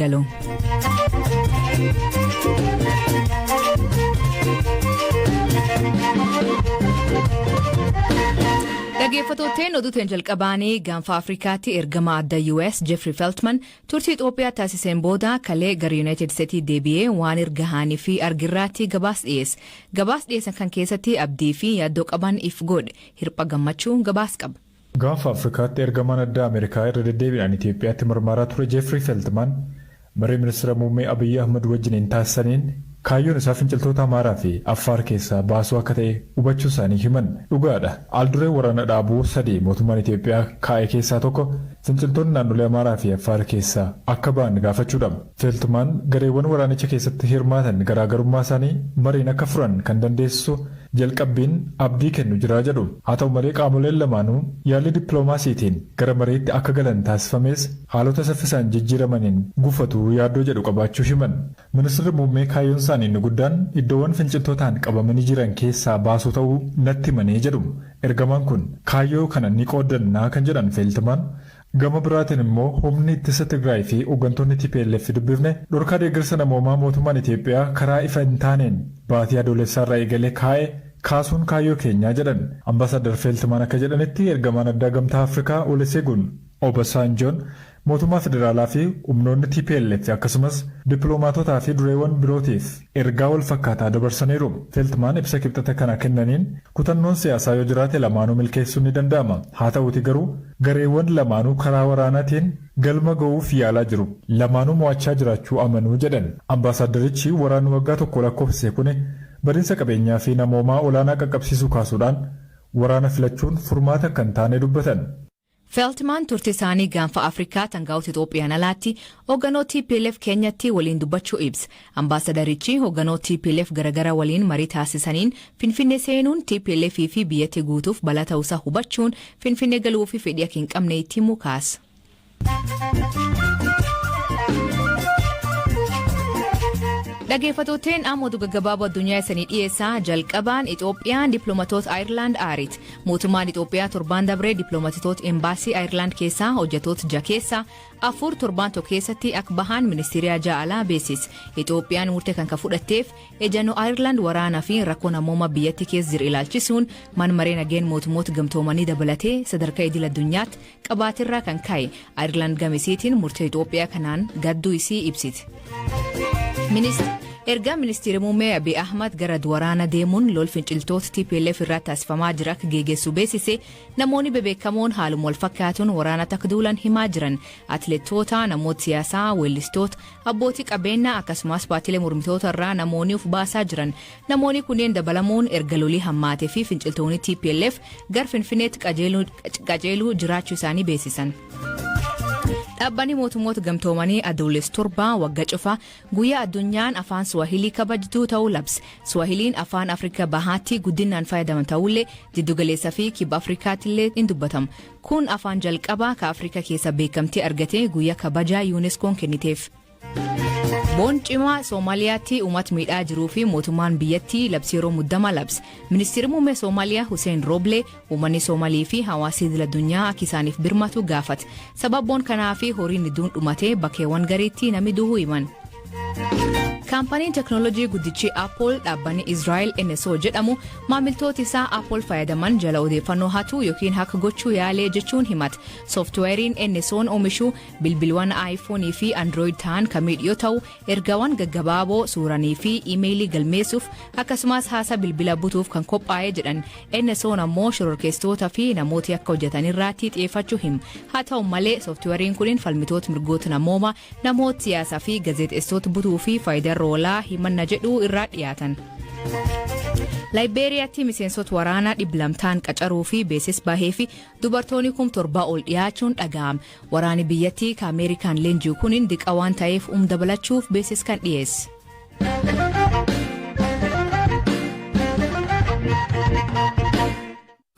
Galon. Dhaggeeffattootni oduutiin jalqabaanii gaanfa Afrikaatti ergama adda US Jeffrey Feltman turtii Itoophiyaa taasiseen booda kalee gara United States deebi'ee waan ergahaanii fi argirraatti gabaas dhiyeessan kan keessatti abdii fi yaaddoo qaban if godhe hirpha gammachuu gabaas qaba. Gaanfa Afrikaatti ergamaan adda Ameerikaa irra deddeebiidhaan Itoophiyaatti marmaraa ture Jeffrey Feltman marii ministeera muummee Abiy Ahmed wajjiniin taasisaniin kaayyoon isaa finciltoota Amaaraa fi Affaar keessaa baasuu akka ta'e hubachuu isaanii himan dhugaadha. Alduree waraana dhaabuu 3 mootummaan Itoophiyaa kaa'e keessaa tokko finciltoonni naannolee Amaaraa fi Affaar keessaa akka ba'an gaafachuudha. Feltman gareewwan waraanicha keessatti hirmaatan garaagarummaa isaanii mariin akka furan kan dandeessisu jalqabbiin abdii kennu jira jedhu. Haa ta'u malee qaamoleen lamaanuu yaalii dippiloomaasiitiin gara mariitti akka galan taasifames haalota saffisaan jijjiiramaniin gufatu yaaddoo jedhu qabaachuu himan. Ministeerri muummee kaayyoon isaanii guddaan iddoowwan finciltootaan qabamanii jiran keessaa baasuu ta'uu natti himanii jedhu. Ergamaan kun kaayyoo kana ni qooddannaa kan jedhan Feltman gama biraatiin immoo humni ittisa Tigraay fi hooggantoonni TPLF dubbifne dhorkaa deeggarsa namoomaa mootummaan Itoophiyaa karaa ifa hin taaneen baatii adoolessaa irraa eegalee kaa'e kaasuun kaayyoo keenyaa jedhan. Ambaasaadar Feltman akka jedhanitti ergamaan addaa gamtaa Afrikaa Olusegun Obasanjoon mootummaa federaalaa fi humnoonni TPLF akkasumas dippiloomaatotaa fi dureewwan birootiif ergaa wal fakkaataa dabarsaniiru. Feltman ibsa kibxata kana kennaniin kutannoon siyaasaa yoo jiraate lamaanuu milkeessuun ni danda'ama. Haa ta'uuti garuu gareewwan lamaanuu karaa waraanaatiin galma ga'uuf yaalaa jiru. Lamaanuu mo'achaa jiraachuu amanuu jedhan. Ambaasaadarichi waraanni waggaa tokko lakkoofse kun badinsa qabeenyaa fi namoomaa olaanaa qaqqabsiisuu kaasuudhaan waraana filachuun furmaata kan taane dubbatan. Feltman turtii isaanii gaanfa Afrikaa tangaa'ota Itoophiyaan alaatti hoogganoo TPLF keenyatti waliin dubbachuu ibsa. Ambaasadarichi hoogganoo TPLF garagara waliin marii taasisaniin Finfinnee seenuun TPLF fi biyyatti guutuuf balaa ta'uusaa hubachuun Finfinnee galuu fi fedhii akka hin qabne itti himuu kaasa. Dhaggeeffattootni amma oduu gaggabaaboo addunyaa isanii dhiyeessaa jalqabaan Itoophiyaan dippiloomaatoota Ayirlaand aariiti. Mootummaan Itoophiyaa torbaan dabree dippiloomaatota embaasii Ayirlaand keessaa hojjetoota 6 keessaa 4 torbaan tokko keessatti akka bahan ministeeriyaa ja'alaa beeksise. Itoophiyaan murtee kan fudhatteef ejannoo Ayirlaand waraanaa fi rakkoo namoomaa biyyatti keessa jiru ilaalchisuun mana maree nageen mootummoota gamtoomanii dabalatee sadarkaa idil addunyaatti qabaatirraa kan ka'e. Ayirlaand gamisiitiin murtee Itoophiyaa kanaan gadduu isii ibsite. Erga ministeera muummee Abiy Ahmed gara waraana deemuun lol finciltoota TPLF irraa taasifamaa jira akka geeggeessu beeksise namoonni bebeekamoon haaluma wal fakkaatuun waraana takka duulan himaa jiran atileetota namoota siyaasaa weellistoota abbootii qabeenyaa akkasumas paartiilee mormitoota irraa namoonni of baasaa jiran namoonni kunneen dabalamuun erga lolii hammaatee fi finciltoonni TPLF gara Finfinneetti qajeeluu jiraachuu isaanii beeksisan. Dhaabbanni mootummoota gamtoomanii adoolessa 7 waggaa cufaa guyyaa addunyaan afaan Swahilii kabajtuu ta'uu labse. Swahiliin afaan Afrikaa bahaatti guddinaan fayyadaman ta'ullee jiddugaleessaa fi kibba Afrikaatti illee hin dubbatamu. Kun afaan jalqabaa ka Afrikaa keessa beekamtii argatee guyyaa kabajaa UNESCOon kenniteef. Boon cimaa Soomaaliyaatti uummata miidhaa jiruu fi mootummaan biyyattii labsii yeroo muddamaa labse. Ministeerri muummee Soomaaliyaa Hussein Roble uummanni Soomaalii fi hawaasni idil addunyaa akka isaaniif birmatu gaafate. Sababoon kanaa fi horiin hedduun dhumatee bakkeewwan gariitti namni du'uu himan. Kaampaniin teknoolojii guddichi Apple dhaabbanni Israa'el NSO jedhamu maamiltoota isaa Apple fayyadaman jala odeeffannoo hatuu yookiin haka gochuu yaalee jechuun himate. Sooftiweeriin NSO'n oomishu bilbilawwan iPhone fi Android ta'an kamiidha yoo ta'u ergaawwan gaggabaaboo suuranii fi iimeelii galmeessuuf akkasumas haasaa bilbila butuuf kan qophaa'ee jedhan. NSO'n ammoo shororkeessitoota fi namoota akka hojjetan irratti xiyyeeffachuu hima. Haa ta'u malee sooftiweeriin kun falmitoota mirgoota namoomaa namoota siyaasaa fi gaazexeessitoota butuu fi faayidaa roolaa himanna jedhuu irraa dhiyaatan. Laayibeeriyaatti miseensota waraanaa 200 qacaruu fi beesis bahee fi dubartoonni 7,000 ol dhiyaachuun dhaga'ame. Waraanni biyyattii ka Ameerikaan leenji'u kun diqa waan ta'eef dabalachuuf beesis kan dhiyeesse.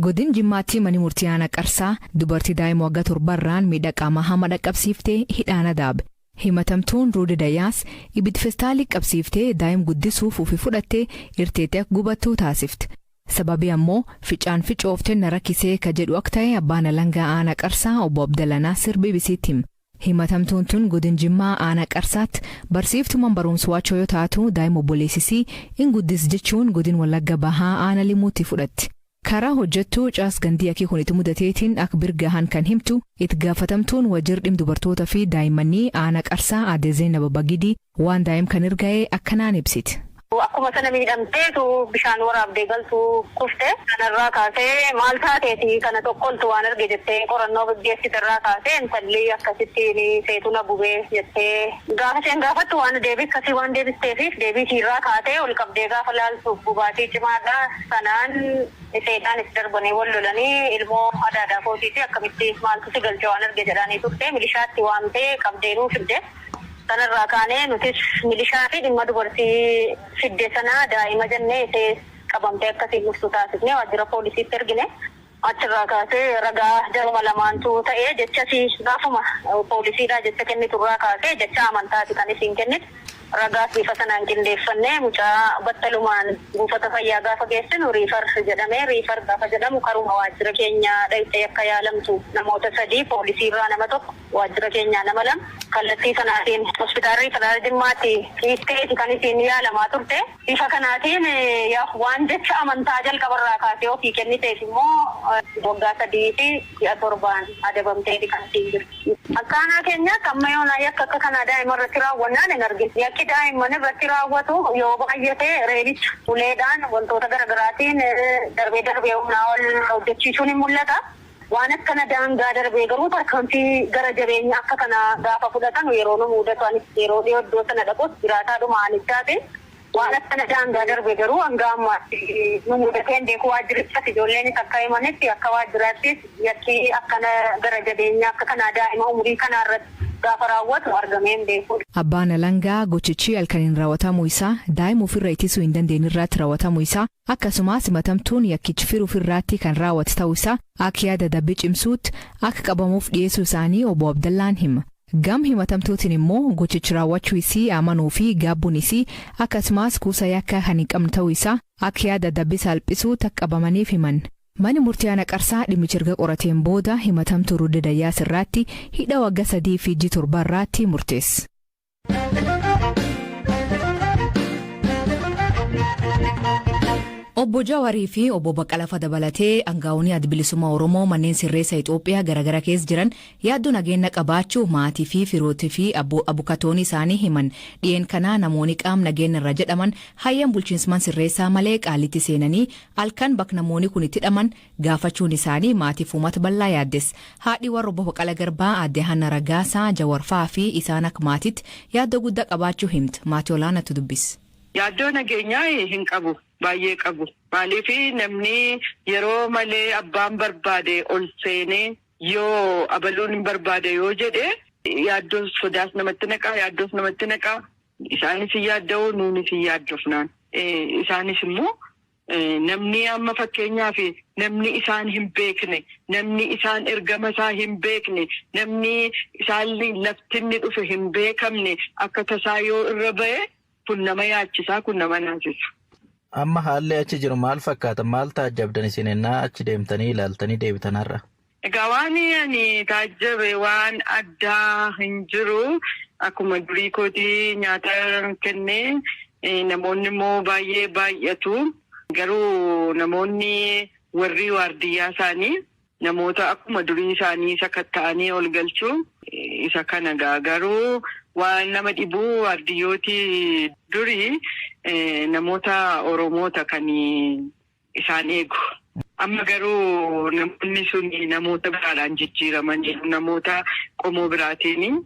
Godin Jimmaatti mani murtii aanaa Qarsaa dubartii daa'ima waggaa 7 irraan miidhaa hamaa dhaqqabsiiftee hidhaan adaabe. Himatamtuun Ruudi Dayaas ibiddi feestaalii qabsiiftee daa'im guddisuuf ofii fudhattee irteetee gubattuu taasifte. Sababii ammoo ficaan ficooftee na rakkisee ka jedhu akka ta'e abbaan alangaa aanaa Qarsaa obbo Abdalaa Naasir BBC'tti hima. Himatamtuun tun godin Jimmaa aanaa Qarsaatti barsiiftumaan barumsa waachoo yoo taatu daa'ima obboleessisii in guddis jechuun godin Wallagga Bahaa aanaa Limuutti fudhatti. Karaa hojjettuu caas gandii akii kunitti mudateetiin akka birgahan kan himtu itti gaafatamtuun wajjir dhimma dubartoota fi daa'immanii aanaa Qarsaa aadde Zeenab Bagidii waan daa'im kan erga'ee akkanaan ibsiti. Akkuma sana miidhamteetu bishaan waraabdee galtu kufte kanarraa kaasee maal taateeti kana tokkoltu waan arge jettee qorannoo gaggeessitarraa kaasee intalli akkasittiin seetu na gubee jettee gaafa isheen gaafattu waan deebii waan deebisteefiif deebii irraa kaatee ol qabdee gaafa laaltu gubaatii cimaadha sanaan seedhaan itti darbanii wal lolanii ilmoo adaadaa kootiiti akkamitti maaltu si galcha waan arge jedhanii turte milishaatti waamtee qabdeenuu fidde. Kanarraa kaanee nutis milishaa fi dhimma dubartii fidde sanaa daa'ima jennee ishee qabamtee akkasiin dhuftu taasifnee waajjira poolisiitti ergine achirraa kaasee ragaa jaruma lamaantu ta'ee jechasi gaafuma poolisiidhaa jecha kenniturraa kaasee jecha amantaati kan isiin kennite ragaas bifa sanaan qindeeffannee mucaa battalumaan buufata fayyaa gaafa geessinu riifar jedhamee riifar gaafa jedhamu karuma waajjira keenyaa dhayitee akka yaalamtu namoota 3 poolisiirraa nama tokko waajjira keenyaa nama 2 kallattii sanaatiin hospitaalli federaalaa Jimmaatti dhiisteeti kan isiin yaalamaa turte bifa kanaatiin waan jecha amantaa jalqabarraa kaasee ofii kenniteef immoo waggaa 3 fi 7 adabamteeti kan isiin jirti. Akkaanaa keenyaatti amma yoonaa yakka akka kanaa daa'ima irratti raawwannaan hin argine. Yakki daa'imman irratti raawwatu yoo baay'ate reebicha uleedhaan wantoota garaagaraatiin darbee humnaa ol hojjechiisuun hin mul'ata. Waan akkana daangaa darbee garuu tarkaanfii gara jabeenya akka kana gaafa fudhatan yeroo nu mudatu anis yeroo dhiyoo iddoo sana dhaqus jiraataadhuma aanichaati. Waan akkana daangaa darbee garuu hanga ammaatti nu mudateen beeku waajjirichatti ijoolleenis akka himanitti akka waajjiraattis yakki akkana gara jabeenya akka kanaa daa'ima umurii kanaarratti gaafa raawwatu argameen beeku. Abbaan alangaa gochichi halkaniin raawwatamuu isaa daa'ima ofirra ittisuu hin dandeenye irratti raawwatamuu isaa akkasumas himatamtuun yakkichi firuu ofirraatti kan raawwate ta'uu isaa akka yaada dabbii cimsuutti akka qabamuuf dhiyeessuu isaanii obbo Abdallaan hima. Gam himatamtuutiin immoo gochichi raawwachuu isii amanuu fi gaabbuun isii akkasumas kuusa yakka kan hin qabne ta'uu isaa akka yaada dabbii salphisuutti akka qabamaniif himan. Mani murtii aanaa Qarsaa dhimmicha erga qorateen booda himatamtuu Rudde Dayyaas irratti hidha waggaa 3 fi 7 irratti murteesse. Obbo Jawarii fi obbo Baqqalaa dabalatee aangaa'onni adda bilisummaa Oromoo manneen sirreessa Itoophiyaa garagara keessa jiran yaaddoo nageenya qabaachuu maatii fi firootii fi abukatoonni isaanii himan dhiyeen kanaa namoonni qaama nageenya irra jedhaman hayyam bulchiinsman sirreessaa malee qaalitti seenanii halkan bakka namoonni kun itti hidhaman gaafachuun isaanii maatiif uummata bal'aa yaaddes haadhi warra obbo Baqqalaa Garbaa aadde Hanna Ragaasaa Jawarfaa fi isaan akka maatiitti yaaddoo guddaa qabaachuu himti maatii olaanaatu dubbis. Yaaddoo nageenyaa hin qabu. Baay'ee qabu. Maaliif namni yeroo malee abbaan barbaade ol seenee yoo abaluun hin barbaade yoo jedhe yaaddoo sodaas namatti naqaa. Isaanis hin yaadda'u nuunis hin yaaddofnaan. Isaanis immoo namni amma fakkeenyaaf namni isaan hin beekne namni isaan ergama isaa hin beekne namni isaan laftinni dhufe hin beekamne akka tasaa yoo irra ba'e kun nama yaachisaa kun nama naasisa. Amma haalli achi jiru maal fakkaata? Maal taajjabdan isin ennaa achi deemtanii ilaaltanii deebitanarra? Egaa waan ani taajjabe waan addaa hin jiru. Akkuma durii kootii nyaata kennee namoonni immoo baay'ee baay'atu. Garuu namoonni warri waardiyyaa isaanii namoota akkuma durii isaanii sakatta'anii ol galchuu isa kana garuu waan nama dhibuu waardiyyooti durii namoota Oromoota kan isaan eegu. Amma garuu namoonni sun namoota biraadhaan jijjiiramanii namoota qomoo biraatiin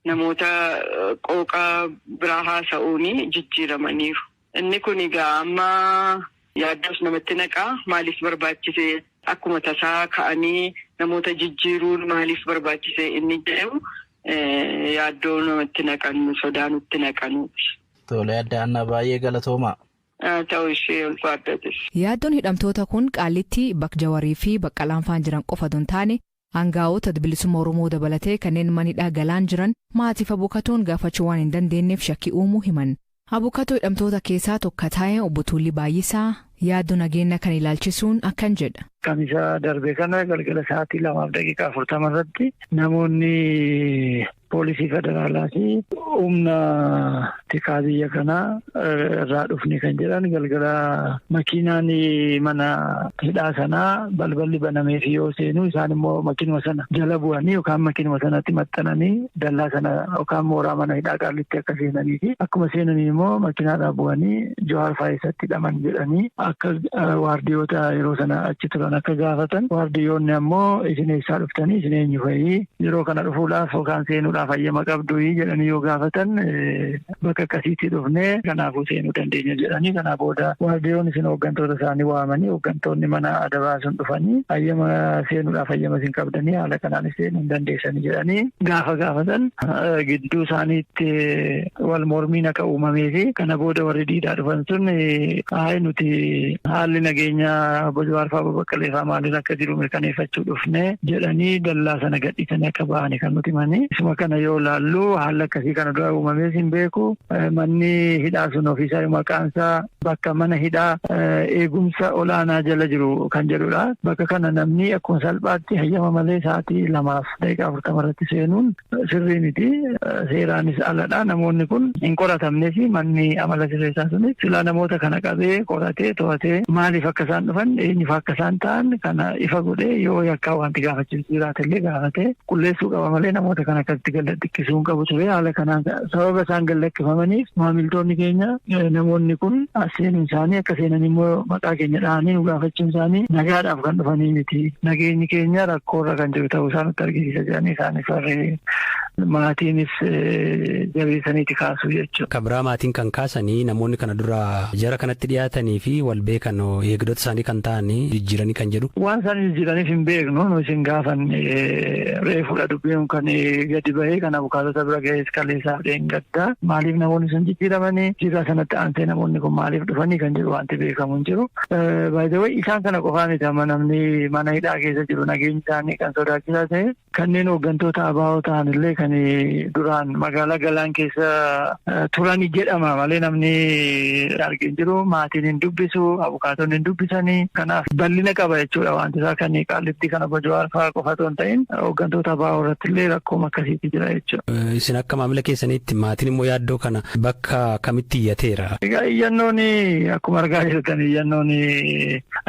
namoota qooqa biraa haasa'uun jijjiiramaniiru. Inni kun egaa amma yaaddoos namatti naqaa maaliif barbaachise akkuma tasaa ka'anii namoota jijjiiruun maaliif barbaachise inni jedhamu yaaddoo namatti naqannu sodaa nutti naqannu. Tole adda Annaa baay'ee galatooma. Ta'uu ishee ulfaadhatis. Yaaddoon hidhamtoota kun qaalitti bakka Jawarii fi Baqqalaan faan jiran qofa don taane aangaa'ota bilisummaa Oromoo dabalatee kanneen manidhaa galaan jiran maatiif abukatoon gaafachuu waan hin dandeenyeef shakkii uumuu himan. Abukatoo hidhamtoota keessaa tokko taa'ee obbo Tuulii Baay'isaa yaaddu nageenya kan ilaalchisuun akkan jedha. Kamisa darbe kana galgala sa'aatii 2:40 irratti namoonni poolisii federaalaa fi humna tikaa biyya kanaa irraa dhufne kan jedhan galgala makiinaan mana hidhaa sanaa balballi banamee fi yoo seenu isaan immoo makiinuma sana jala bu'anii yookaan makiinuma sanatti maxxananii dallaa sana yookaan mooraa mana hidhaa Qaallitti akka seenanii fi akkuma seenanii immoo makiinaadhaa bu'anii Jawaar Faayisatti hidhaman jedhanii akka waardiyoota yeroo sana achi turan akka gaafatan waardiyoonni ammoo isin eessaa dhuftanii isin eenyu fa'i yeroo kana dhufuudhaaf yookaan seenuudhaaf hayyama qabdu jedhanii yoo gaafatan bakka akkasiitti dhufnee kanaafuu seenuu dandeenya jedhanii kanaa booda waardiyoonni isin hooggantoota isaanii waamanii hooggantoonni mana adabaa sun dhufanii hayyama seenuudhaaf hayyama isin qabdanii haala kanaan seenuu hin dandeessanii jedhanii gaafa gaafatan gidduu isaaniitti wal mormiin akka uumamee fi kana booda warri diidaa dhufan sun hayi nuti haalli nageenyaa Jawaar fa'aa Baqqalee fa'aa maaliin akka jiru mirkaneeffachuu dhufne jedhanii dallaa sana gadhiisanii akka ba'anii kan nuti manii isuma kana yoo laallu haala akkasii kana dura uumamee hin beeku manni hidhaa sun ofiisaa maqaansaa bakka mana hidhaa eegumsa olaanaa jala jiru kan jedhudha bakka kana namni akkuma salphaatti hayyama malee sa'aatii 2:40 irratti seenuun sirrii miti seeraanis aladha namoonni kun hin qoratamne fi manni amala sirreessaa sunis silaa namoota kana qabee qoratee to'atee maaliif akka isaan dhufan eenyuuf akka isaan ta'an kana ifa godhee yoo yakkaa wanti gaafachiisu jiraatellee gaafatee qulleessuu qaba malee namoota kana akkasitti gallakkisuun qabu ture haala kanaan sababa isaan gallakkifamaniif maamiltoonni keenya namoonni kun seenuun isaanii akka seenan immoo maqaa keenya dhahanii nu gaafachuun isaanii nagaadhaaf kan dhufanii miti nageenyi keenya rakkoorra kan jiru ta'uu isaa nutti argisiisa jedhanii isaaniif warri maatiinis jabeessaniiti kaasuu jechuudha. Kabraa maatiin kan kaasanii namoonni kana dura jara kanatti dhiyaatanii fi wal beekan eegdota isaanii kan ta'anii jijjiiranii kan jedhu. Waan isaan jijjiiraniif hin beeknu nu isin gaafan reefudha dubbiin kan gadi bahee kan abukaatota bira ga'ees kaleessaaf dheengaddaa maaliif namoonni sun jijjiiramanii jira sanatti aansee namoonni kun maaliif dhufanii kan jedhu wanti beekamu hin jiru. Baay'ee isaan kana qofaa miti amma namni mana hidhaa keessa jiru nageenyi isaanii kan sodaachisaa ta'e kanneen hooggantoota abaa'oo ta'an illee kan duraan magaalaa Galaan keessa turani jedhama malee namni argin jiru maatiin hin dubbisu abukaatonni hin dubbisanii kanaaf bal'ina qaba jechuudha wanti isaa kan Qaallitti kana Jawaar fa'aa qofa otoo hin ta'in hooggantoota abaa'oo irratti illee rakkoo akkasiitti jira jechuudha. Isin akka maamila keessaniitti maatiin immoo yaaddoo kana bakka kamitti iyyateera? Egaa iyyannoon akkuma argaa jirtan iyyannoon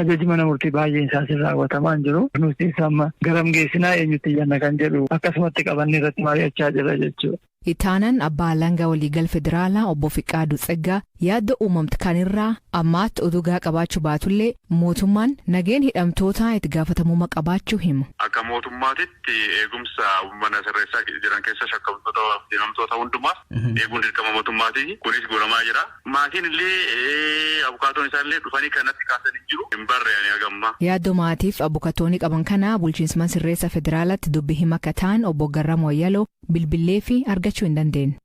ajaji mana murtii baay'een isaas raawwatamaa hin jiru. Nuti amma garam geessinaa eenyutti iyyanna kan jedhu akkasumatti qabannee irratti mari'achaa jira jechuudha. Itaanan abbaa alangaa waliigal federaalaa obbo Fiqaaduu Tsaggaa yaaddoo uumamte kanirraa ammaatti oduugaa qabaachuu baatullee mootummaan nageen hidhamtootaa itti gaafatamummaa qabaachuu himu. Akka mootummaatitti eegumsa mana sirreessaa jiran keessa shakkamtoota hidhamtoota hundumaaf eeguun dirqama mootummaati. Kunis godhamaa jira. Maatiin illee abukaatoon isaallee dhufanii kanatti kaasanii jiru. Hin barreeyanii hagammaa. Yaaddoo maatiif abukaatoonni qaban kana bulchiinsa sirreessa federaalaatti dubbii hima akka ta'an obbo Garramuu Ayyaloo bilbilee fi argachuu hin dandeenye.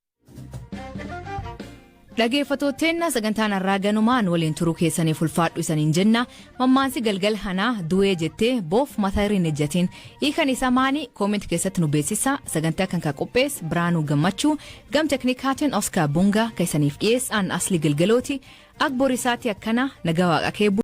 Dhaggeeffattootni sagantaan har'aa ganumaan waliin turuu keessaniif ulfaadhu isaniin jenna. Mammaansi galgal hanaa du'ee jettee boof mataa irra hin ejjatiin hiikan isaa maanii kooment keessatti nu beeksisa. Sagantaa kan qopheesse Biraanuu Gammachuu gam teknikaatiin Oskar Bungaa keessaniif dhiyeessaan Asli Galgalooti. Akbor isaati akkana nagaa waaqa keebu.